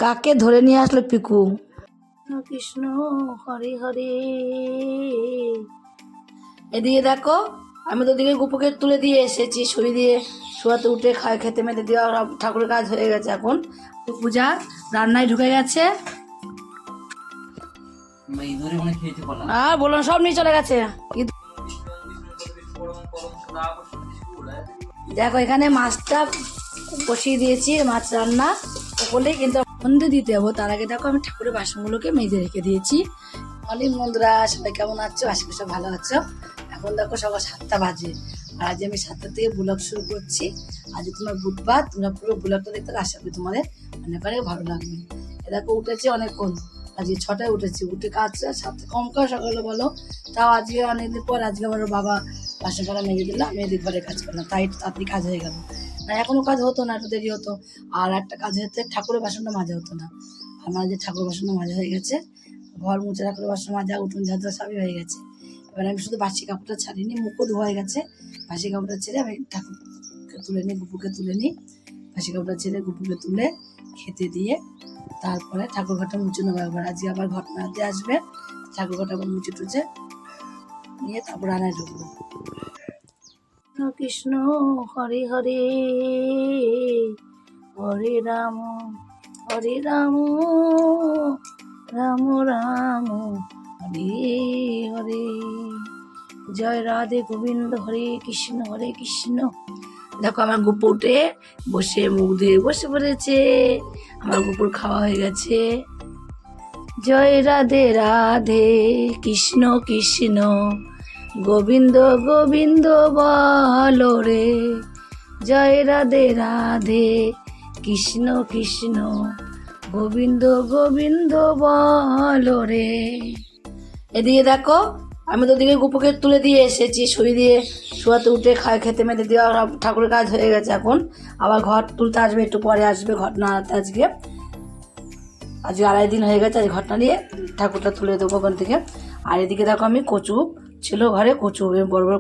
কাকে ধরে নিয়ে আসলো পিকু। কৃষ্ণ হরে হরে। এদিকে দেখো, আমি তো দিকে গুপুকে তুলে দিয়ে এসেছি, শুয়ে দিয়ে শোয়াতে উঠে খেতে মেতে দেওয়া ঠাকুরের কাজ হয়ে গেছে। এখন পূজা রান্নায় ঢুকে গেছে আর বললাম সব নিয়ে চলে গেছে। দেখো এখানে মাছটা বসিয়ে দিয়েছি, মাছ রান্না করলেই কিন্তু বন্ধু দিতে হবো। তার আগে দেখো আমি ঠাকুরের বাসনগুলোকে মেজে রেখে দিয়েছি। অনেক বন্ধুরা সবাই কেমন আছো? আশা করি সব ভালো আছো। এখন দেখো সকাল 7টা বাজে আর আজ আমি 7টা থেকে ব্লগ শুরু করছি। আজ তোমার বুধবার, তোমরা পুরো ব্লগটা দেখতে আশা করি তোমাদের অনেক অনেক ভালো লাগবে। দেখো উঠেছি অনেকক্ষণ, আজকে 6টায় উঠেছি, উঠে কাজ 7টা কম কাজ সকালে বলো, তাও আজকে অনেকদিন পর আজকে আমার বাবা বাসন করা মেজে দিলাম, আমি এদিক ঘরে কাজ করলাম, তাই তাড়াতাড়ি কাজ হয়ে গেল। না এখনো কাজ হতো না, একটু দেরি হতো। আর একটা কাজ হতে ঠাকুরের বাসনটা মাজা হতো না। আমার যে ঠাকুরের বাসনটা মাজা হয়ে গেছে, ঘর মুছে ঠাকুরের বাসন মাজা, উঠোন ঝাঁটা সবই হয়ে গেছে। এবার আমি শুধু বাসি কাপড়টা ছাড়িনি, মুখও ধোয়া হয়ে গেছে। বাসি কাপড়টা ছেড়ে আমি ঠাকুরকে তুলে নিই, গুপুকে তুলে নিই। বাসি কাপড়টা ছেড়ে গুপুকে তুলে খেতে দিয়ে তারপরে ঠাকুর ঘরটা মুছে নেবো একবার। আজকে আবার ঘটনাতে আসবে, ঠাকুর ঘরটা আবার মুছে টুচে নিয়ে তারপর রান্নায় ঢুকবো। কৃষ্ণ হরে হরে, হরে রাম রাম রাম হরে হরে, জয় রাধে গোবিন্দ, হরে কৃষ্ণ। দেখো আমার গুপুর উঠে বসে মুখ ধুয়ে বসে পড়েছে, আমার গুপুর খাওয়া হয়ে গেছে। জয় রাধে রাধে, কৃষ্ণ কৃষ্ণ গোবিন্দ গোবিন্দ বলো রে, জয় রাধে রাধে, কৃষ্ণ কৃষ্ণ গোবিন্দ গোবিন্দ বলো রে। এদিকে দেখো, আমি তো দিকে গুপুকে তুলে দিয়ে এসেছি, শুয়ে দিয়ে শোয়াতে উঠে খেতে মেতে দেওয়া ঠাকুরের কাজ হয়ে গেছে। এখন আবার ঘর তুলতে আসবে, একটু পরে আসবে ঘর নাড়াতে। আজকে 2.5 দিন হয়ে গেছে, আজ ঘটনা নিয়ে ঠাকুরটা তুলে দেবো ওখান থেকে। আর এদিকে দেখো আমি কচু ছিল ঘরে, কচু বড় বড়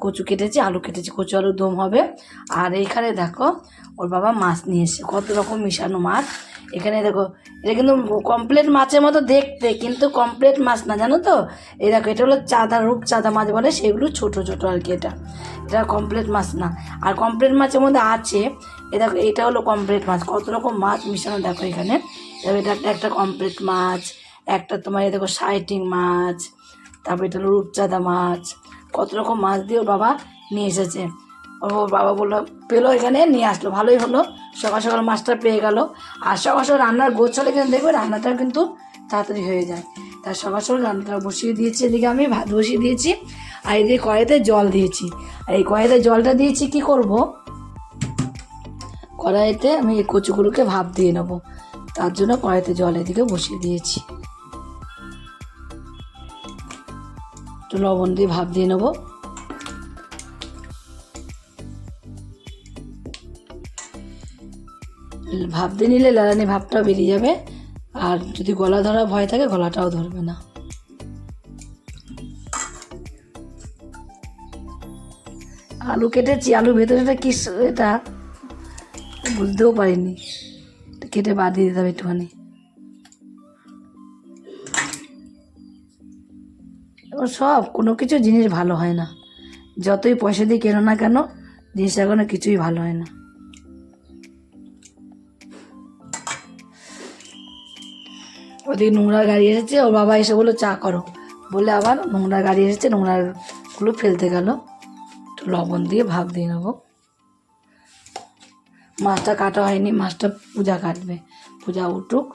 কচু কেটেছি, আলু কেটেছি, কচু আলুর দম হবে। আর এইখানে দেখো ওর বাবা মাছ নিয়ে এসে, কত রকম মিশানো মাছ। এখানে দেখো এটা কিন্তু কমপ্লেট মাছের মতো দেখতে, কিন্তু কমপ্লেট মাছ না, জানো তো। এই দেখো এটা হলো রূপচাঁদা মাছ বলে, সেগুলো ছোট ছোট আর কি। এটা কমপ্লেট মাছ না। আর কমপ্লেট মাছের মধ্যে আছে, এ দেখো এটা হলো কমপ্লেট মাছ, কত রকম মাছ মিশানো দেখো এখানে। এটা একটা কমপ্লেট মাছ, একটা তোমার এই দেখো সাইটিং মাছ, তারপর এটা হলো রূপচাঁদা মাছ, কত রকম মাছ দিয়ে ওর বাবা নিয়ে এসেছে। ওর বাবা বললো পেলো, এখানে নিয়ে আসলো, ভালোই হলো। সকাল সকাল মাছটা পেয়ে গেল। আর সকাল সকাল রান্নার গোছলে কিন্তু দেখবে রান্নাটা কিন্তু তাড়াতাড়ি হয়ে যায়। তার সকাল সকাল রান্নাটা বসিয়ে দিয়েছি, এদিকে আমি ভাত বসিয়ে দিয়েছি, আর এদিকে কড়াইতে জল দিয়েছি। আর এই কড়াইতে জলটা দিয়েছি কি করব, কড়াইতে আমি এই কচুগুলোকে ভাপ দিয়ে নেবো, তার জন্য কড়াইতে জল এদিকে বসিয়ে দিয়েছি। একটু লবণ দিয়ে ভাপ দিয়ে নেবো। ভাপ দিয়ে নিলে লালানি ভাপটাও বেরিয়ে যাবে, আর যদি গলা ধরা ভয় থাকে গলাটাও ধরবে না। আলু কেটেছি, আলুর ভেতরেটা কি এটা বুঝতেও পারিনি, কেটে বাদ দিয়ে দিতে হবে একটুখানি। এবার সব কোনো কিছু জিনিস ভালো হয় না, যতই পয়সা দিয়ে কেনো না কেন জিনিসটা কোনো কিছুই ভালো হয় না। ওদিকে নোংরা গাড়ি এসেছে, ওর বাবা এসে বললো চা করো বলে, আবার নোংরা গাড়ি এসেছে, নোংরাগুলো ফেলতে গেল। একটু লবণ দিয়ে ভাপ দিয়ে নেবো। মাছটা কাটা হয়নি, মাছটা পূজা কাটবে। পূজা উঠুক,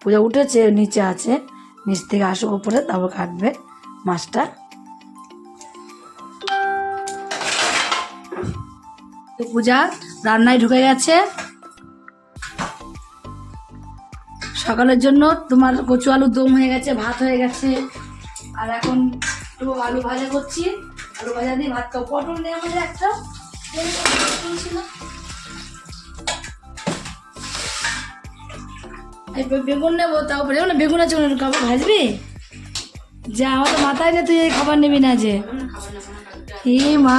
পূজা উঠেছে, নিচে আছে, নিচ থেকে আসুক উপরে, তারপর কাটবে মাছটা। পূজা রান্নায় ঢুকে গেছে। সকালের জন্য তোমার কচু আলুর দম হয়ে গেছে, ভাত হয়ে গেছে। আর এখন একটু আলু ভাজা করছি, আলু ভাজা দিয়ে ভাত খাবো। পটল নেই আমাদের একটা, বেগুন নেবো, তাও বেগুন আছে, খাবার ভাজবি যা, আমার তো মাথায় না তুই এই খাবার নিবি না যে। হে মা,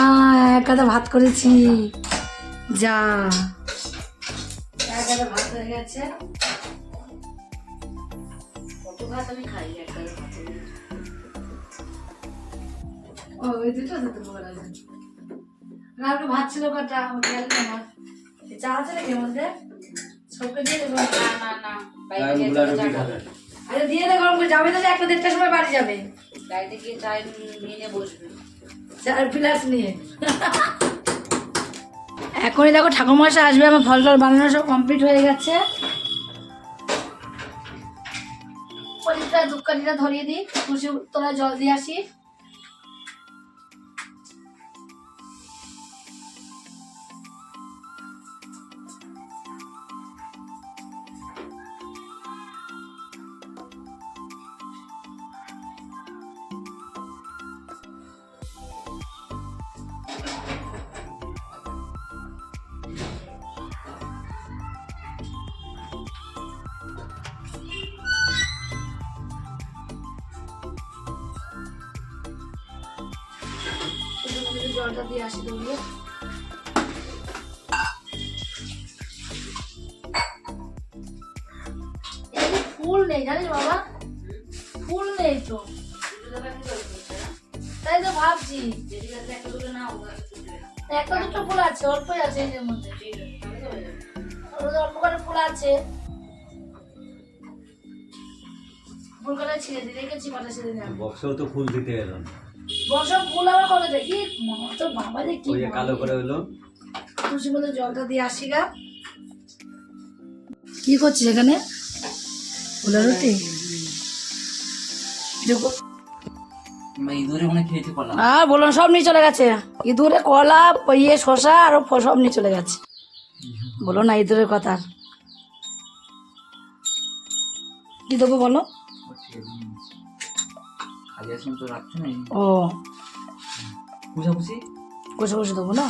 এক গাদা ভাত করেছি যা, এক গাদা ভাত হয়ে গেছে। ভাত আমি খাই একটা ভাত। ও ওই দুটো দিতে পারা যায় না। আপনি ভাত ছিল কটা আমার খেয়াল নেই আমার। চা আছে নাকি মধ্যে? সবকে দিয়ে দেবো। না না না, বাইরে গিয়ে চা খাবে। আরে দিয়ে দে গরম করে, যাবে তো 1-1:30টার সময় বাড়ি যাবে। বাইরে গিয়ে চা নিয়ে বসবে। চার প্লাস নিয়ে এখনই দেখো ঠাকুরমশাই আসবে, আমার ফল টল বানানো সব কমপ্লিট হয়ে গেছে। পরিষ্কার ধূপকাঠিটা ধরিয়ে দিই, তুলসী তলায় জল দিয়ে আসি। জলটা দিয়ে আসি ধরিয়ে। ফুল নেই জানিস বাবা, ফুল নেই তো, তাই তো ভাবছি। একটা দুটো ফুল আছে, অল্পই আছে এর মধ্যে, অল্প করে ফুল আছে। ফুল কটা ছিঁড়ে দিয়ে রেখেছি, কটা ছিঁড়ে দিলাম। বক্সেও তো ফুল দিতে এলাম। বসা ফুল আবার কবে দেখি তো বাবা যে কি কালো করে হলো। তুলসীর মধ্যে জলটা দিয়ে আসি গা। কি করছিস এখানে? ফুলের রুটি ইঁদুরে মনে খেয়েছে কলা। আর বললাম সব নিয়ে চলে গেছে। ইঁদুরে কলা শশা আর সব নিয়ে চলে গেছে। বলো না ইঁদুরের কথা। কি দেবো বলো? ও কুচাকুচি কষে কষে দেবো না,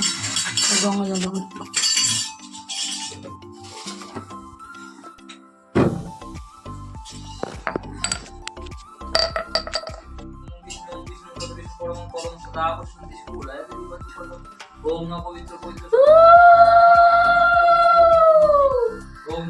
গঙ্গা জল দেবো। ওম নমঃ পবিত্র পবিত্র ওম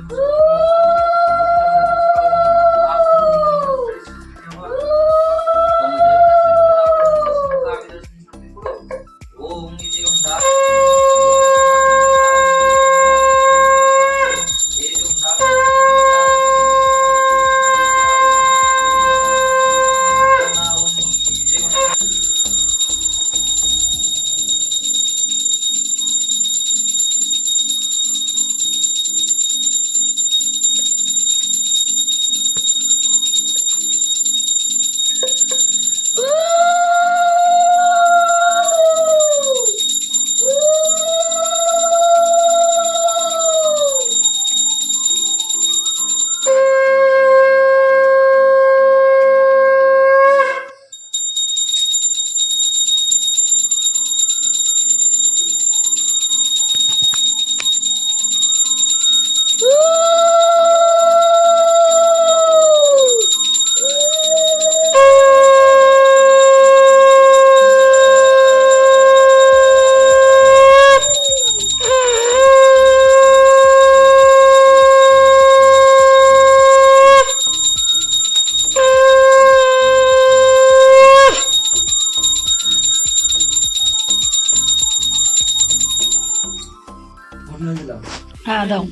হ্যাঁ দাও।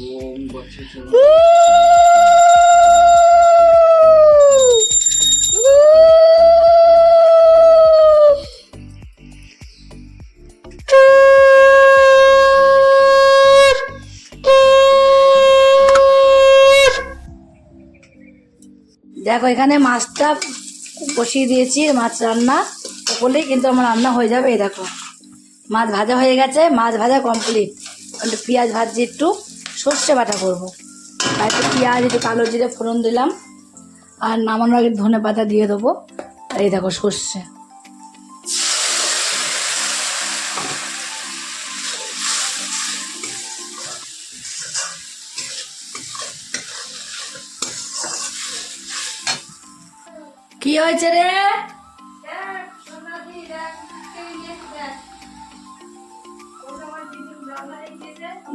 ওম বৎসে দেখো এখানে মাছটা বসিয়ে দিয়েছি, মাছ রান্না বলেই কিন্তু আমার রান্না হয়ে যাবে। এই দেখো মাছ ভাজা হয়ে গেছে, মাছ ভাজা কমপ্লিট। একটু পেঁয়াজ ভাজি, একটু সর্ষে বাটা করবো, আর একটু পেঁয়াজ, একটু কালো জিরে ফোড়ন দিলাম, আর নামানোর আগে ধনে পাতা দিয়ে দেবো। আর এই দেখো সর্ষে। কি হয়েছে রে?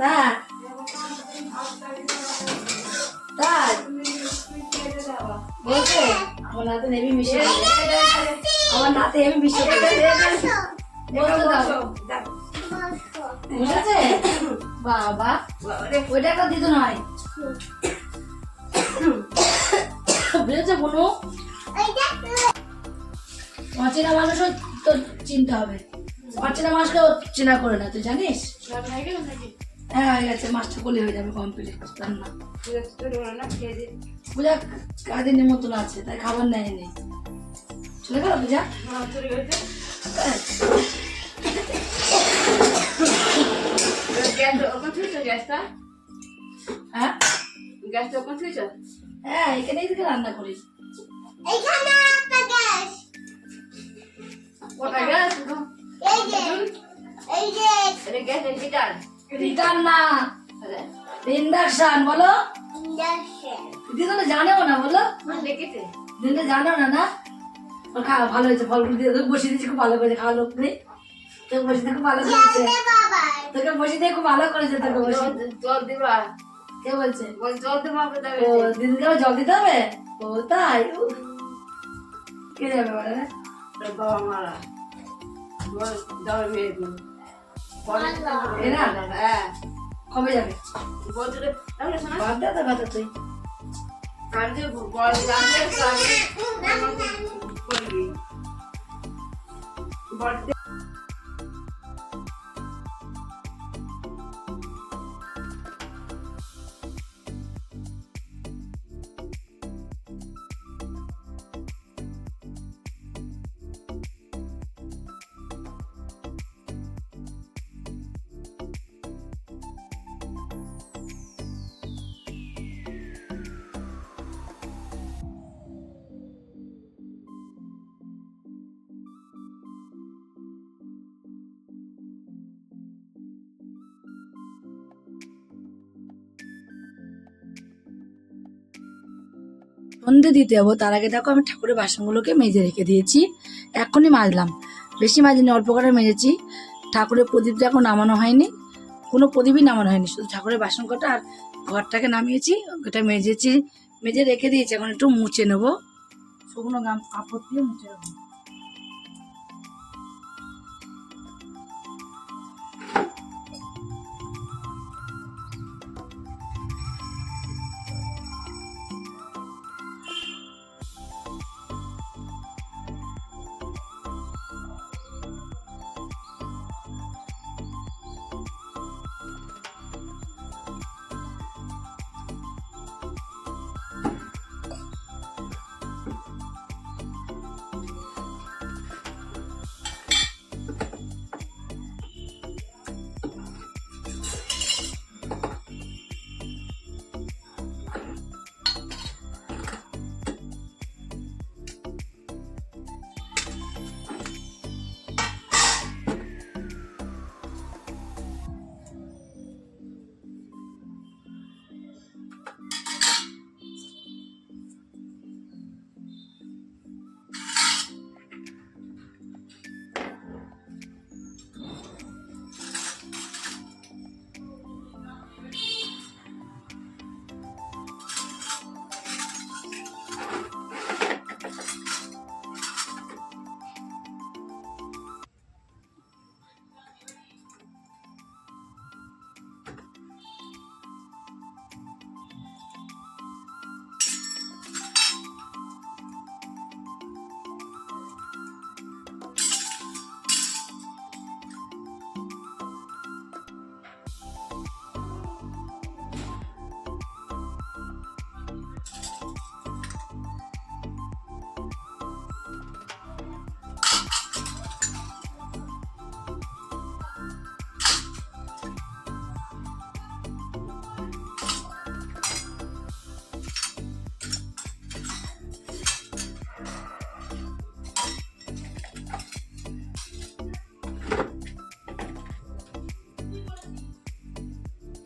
না তাই বলছে আমার নাতে নেবি মিশে আমার নাতে হেবি মিশে বলছে দাও বুঝেছে বাবা ওইটা একটা দিত নয় বুঝেছে বোনো অচেনা মানুষও তো চিনতে হবে অচেনা মানুষকে চেনা করে না তুই জানিস হ্যাঁ হয়ে গেছে মাছটা করলে হয়ে যাবে কমপ্লিট রান্না পূজা কাজের নিমন্ত্রণ আছে তাই খাবার নেয়নি চলে গেল পূজা হ্যাঁ হ্যাঁ এখানেই থেকে রান্না করি রিটার্ন না ইন্ডাকশন বলো দিদি তো জানেও না বলো দিদি জানেও না না খাওয়া ভালো হয়েছে ফলগুলো দিয়ে তোকে বসিয়ে দিয়েছি খুব ভালো করেছে খাওয়া লোক নেই তোকে বসে দিয়ে খুব ভালো করেছে তোকে বসে দিয়ে খুব ভালো করেছে তোকে বসে জল দিবা কে বলছে জল দেবা ও দিদিকে আবার জল দিতে হবে ও তাই কে যাবে বলে না বাবা মারা যাবে মেয়ে এরা হ্যাঁ কবে যাবে বলছে বাদ দে তো কথা তুই কালকে বল জানলে করবি বলতে সন্ধে দিতে যাবো তার আগে দেখো আমি ঠাকুরের বাসনগুলোকে মেজে রেখে দিয়েছি এখনই মাজলাম বেশি মাজিনি অল্প করে মেজেছি ঠাকুরের প্রদীপটা এখন নামানো হয়নি কোনো প্রদীপই নামানো হয়নি শুধু ঠাকুরের বাসন কটা আর ঘরটাকে নামিয়েছি ওটা মেজেছি মেজে রেখে দিয়েছি এখন একটু মুছে নেবো শুকনো গাম কাপড় দিয়ে মুছে নেবো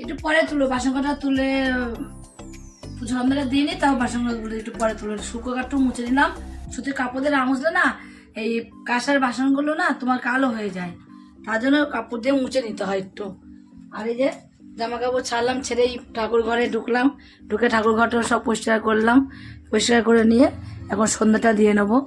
একটু পরে তুলো বাসন কটা তুলে সন্ধ্যাটা দিয়ে নি তাও বাসনগুলো একটু পরে তুলে শুকো কাঠটা মুছে দিলাম সুতির কাপড় দিয়ে মুছলে না এই কাঁসার বাসনগুলো না তোমার কালো হয়ে যায় তার জন্য কাপড় দিয়ে মুছে নিতে হয় একটু আর এই যে জামা কাপড় ছাড়লাম, ছেড়েই ঠাকুর ঘরে ঢুকলাম, ঢুকে ঠাকুর ঘরটা সব পরিষ্কার করলাম, পরিষ্কার করে নিয়ে এখন সন্ধ্যাটা দিয়ে নেবো।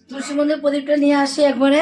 তুলসী মন্দির প্রদীপটা নিয়ে আসি একবারে।